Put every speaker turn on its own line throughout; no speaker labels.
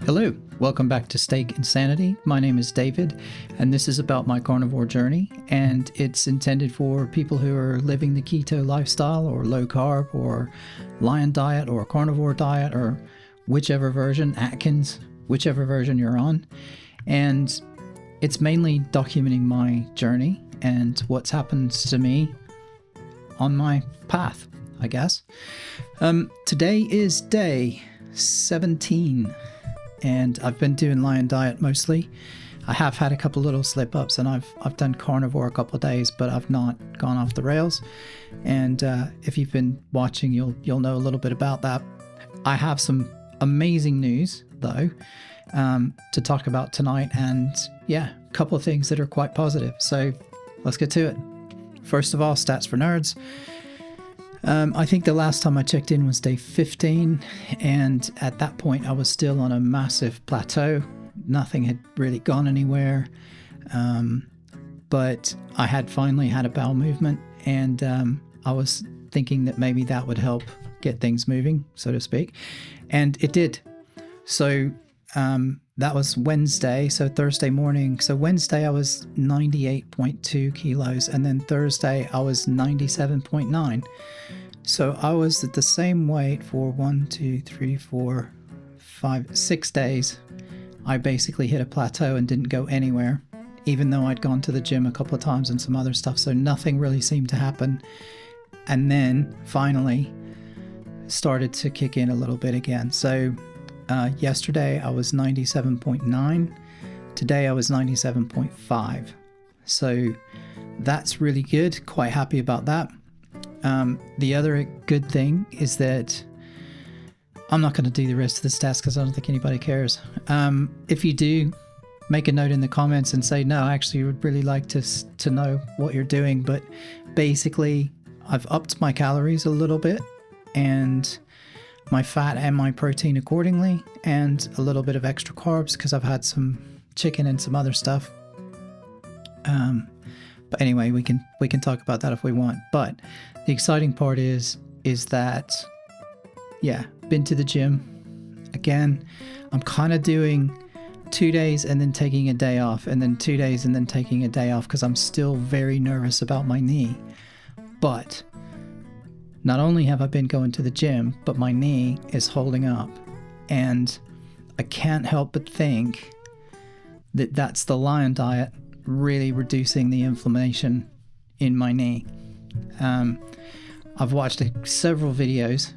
Hello, welcome back to Steak and Sanity. My name is David, and this is about my carnivore journey, and it's intended for people who are living the keto lifestyle or low carb or lion diet or carnivore diet or whichever version, Atkins, whichever version you're on. And it's mainly documenting my journey and what's happened to me on my path, I guess. Today is day 17. And I've been doing lion diet mostly. I have had a couple little slip ups, and I've done carnivore a couple of days, but I've not gone off the rails. And if you've been watching, you'll know a little bit about that. I have some amazing news though to talk about tonight, and yeah, a couple of things that are quite positive. So let's get to it. First of all, stats for nerds. I think the last time I checked in was day 15, and at that point I was still on a massive plateau. Nothing had really gone anywhere, but I had finally had a bowel movement, and I was thinking that maybe that would help get things moving, so to speak, and it did. So that was Wednesday, so Thursday morning. So Wednesday I was 98.2 kilos, and then Thursday I was 97.9. So I was at the same weight for 6 days. I basically hit a plateau and didn't go anywhere, even though I'd gone to the gym a couple of times and some other stuff. So nothing really seemed to happen. And then finally started to kick in a little bit again. So yesterday I was 97.9. Today I was 97.5. So that's really good. Quite happy about that. The other good thing is that I'm not going to do the rest of the stats because I don't think anybody cares. If you do, make a note in the comments and say, no, I actually would really like to know what you're doing. But basically, I've upped my calories a little bit and my fat and my protein accordingly, and a little bit of extra carbs because I've had some chicken and some other stuff. But anyway, we can talk about that if we want. But the exciting part is that, yeah, been to the gym again. I'm kind of doing 2 days and then taking a day off, and then 2 days and then taking a day off because I'm still very nervous about my knee. But not only have I been going to the gym, but my knee is holding up, and I can't help but think that that's the lion diet really reducing the inflammation in my knee. I've watched several videos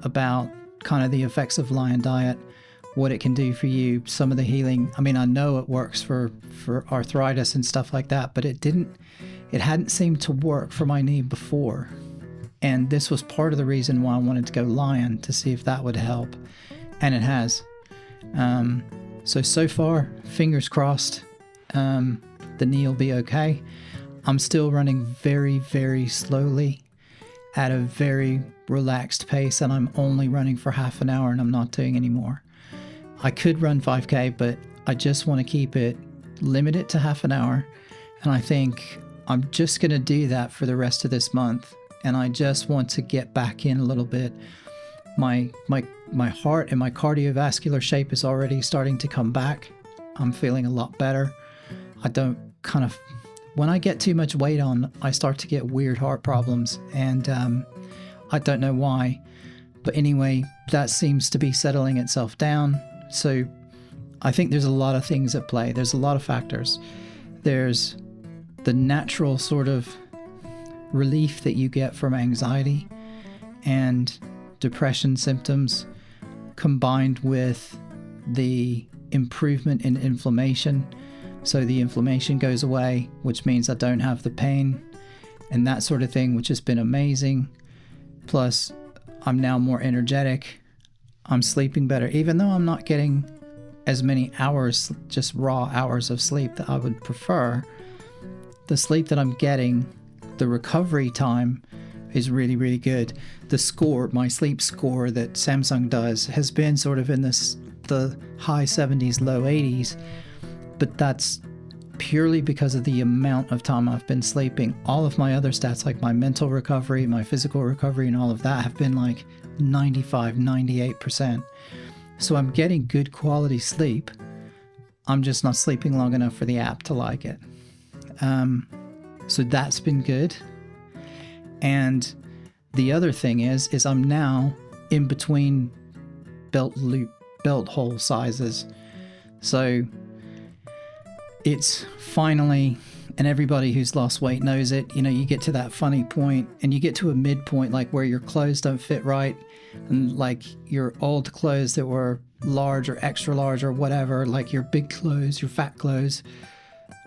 about kind of the effects of lion diet, what it can do for you, some of the healing. I mean, I know it works for arthritis and stuff like that, but it hadn't seemed to work for my knee before. And this was part of the reason why I wanted to go lion, to see if that would help. And it has. So far, fingers crossed, the knee will be okay. I'm still running very, very slowly at a very relaxed pace, and I'm only running for half an hour, and I'm not doing any more. I could run 5K, but I just want to keep it limited to half an hour. And I think I'm just going to do that for the rest of this month. And I just want to get back in a little bit. My heart and my cardiovascular shape is already starting to come back. I'm feeling a lot better. When I get too much weight on, I start to get weird heart problems, and I don't know why. But anyway, that seems to be settling itself down. So I think there's a lot of things at play. There's a lot of factors. There's the natural sort of relief that you get from anxiety and depression symptoms, combined with the improvement in inflammation. So the inflammation goes away, which means I don't have the pain and that sort of thing, which has been amazing. Plus, I'm now more energetic. I'm sleeping better, even though I'm not getting as many hours, just raw hours of sleep that I would prefer. The sleep that I'm getting, the recovery time is really, really good. The score, my sleep score that Samsung does, has been sort of in the high 70s, low 80s. But that's purely because of the amount of time I've been sleeping. All of my other stats, like my mental recovery, my physical recovery, and all of that have been like 95, 98%. So I'm getting good quality sleep. I'm just not sleeping long enough for the app to like it. So that's been good. And the other thing is I'm now in between belt hole sizes. So it's finally, and everybody who's lost weight knows it, you get to that funny point and you get to a midpoint, like where your clothes don't fit right. And like your old clothes that were large or extra large or whatever, like your big clothes, your fat clothes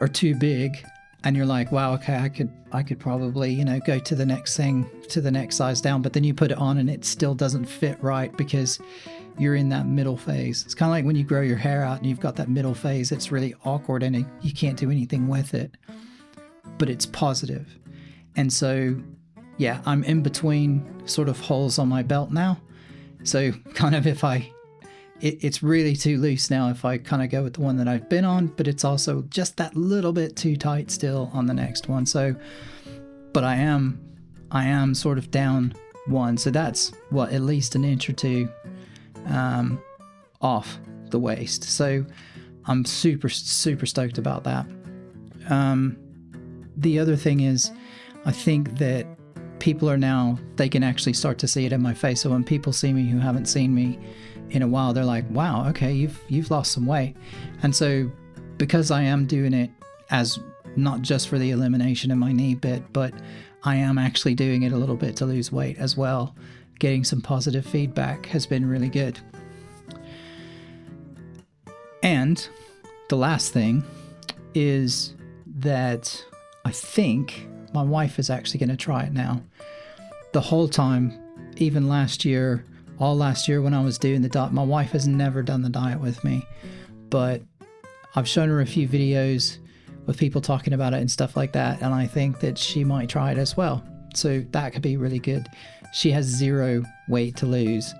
are too big. And you're like, wow, okay, I could probably, go to the next thing, to the next size down. But then you put it on and it still doesn't fit right because you're in that middle phase. It's kind of like when you grow your hair out and you've got that middle phase. It's really awkward and you can't do anything with it. But it's positive. And so, yeah, I'm in between sort of holes on my belt now. So kind of it's really too loose now if I kind of go with the one that I've been on, but it's also just that little bit too tight still on the next one. So, but I am sort of down one. So that's at least an inch or two off the waist. So I'm super, super stoked about that. The other thing is, I think that people they can actually start to see it in my face. So when people see me who haven't seen me in a while, they're like, wow, okay, you've lost some weight. And so because I am doing it as not just for the elimination of my knee bit, but I am actually doing it a little bit to lose weight as well, getting some positive feedback has been really good. And the last thing is that I think my wife is actually going to try it now. The whole time, even all last year when I was doing the diet, my wife has never done the diet with me, but I've shown her a few videos with people talking about it and stuff like that, and I think that she might try it as well. So that could be really good. She has 0 weight to lose,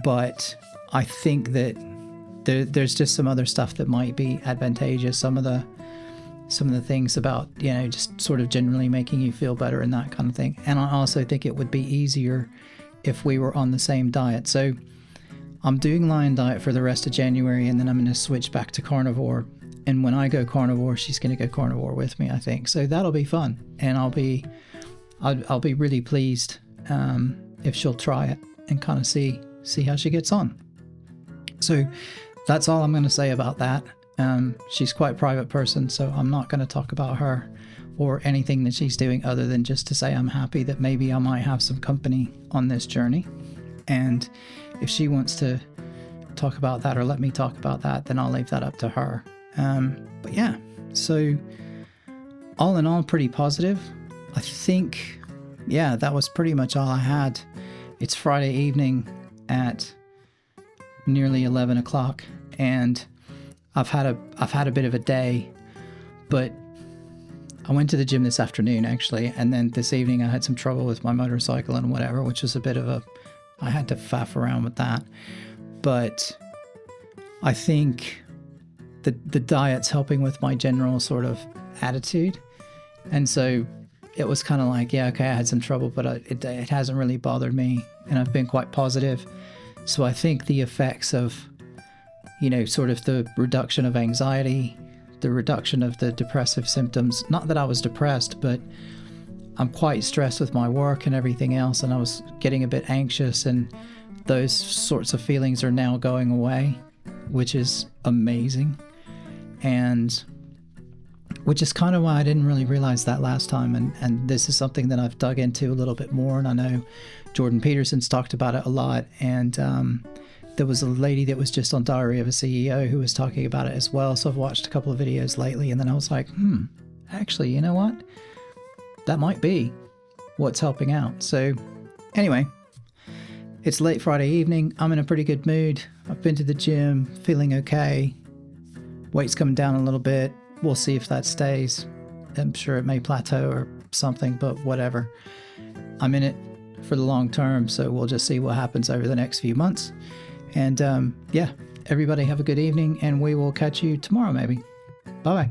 but I think that there's just some other stuff that might be advantageous. Some of the things about, just sort of generally making you feel better and that kind of thing. And I also think it would be easier if we were on the same diet. So I'm doing Lion Diet for the rest of January, and then I'm going to switch back to Carnivore. And when I go Carnivore, she's going to go Carnivore with me, I think. So that'll be fun. And I'll be really pleased if she'll try it and kind of see how she gets on. So that's all I'm going to say about that. She's quite a private person, so I'm not going to talk about her or anything that she's doing other than just to say I'm happy that maybe I might have some company on this journey. And if she wants to talk about that or let me talk about that, then I'll leave that up to her. But yeah, so all in all, pretty positive. I think, yeah, that was pretty much all I had. It's Friday evening at nearly 11 o'clock, and I've had a bit of a day, but I went to the gym this afternoon actually, and then this evening I had some trouble with my motorcycle and whatever, which was I had to faff around with that. But I think the diet's helping with my general sort of attitude. And so it was kind of like, yeah, okay, I had some trouble, but it hasn't really bothered me, and I've been quite positive. So I think the effects of, sort of the reduction of anxiety, the reduction of the depressive symptoms, not that I was depressed, but I'm quite stressed with my work and everything else, and I was getting a bit anxious, and those sorts of feelings are now going away, which is amazing. And which is kind of why I didn't really realize that last time. And this is something that I've dug into a little bit more. And I know Jordan Peterson's talked about it a lot. And there was a lady that was just on Diary of a CEO who was talking about it as well. So I've watched a couple of videos lately, and then I was like, actually, you know what? That might be what's helping out. So anyway, it's late Friday evening. I'm in a pretty good mood. I've been to the gym, feeling okay. Weight's coming down a little bit. We'll see if that stays. I'm sure it may plateau or something, but whatever. I'm in it for the long term, so we'll just see what happens over the next few months. And yeah, everybody have a good evening, and we will catch you tomorrow maybe. Bye-bye.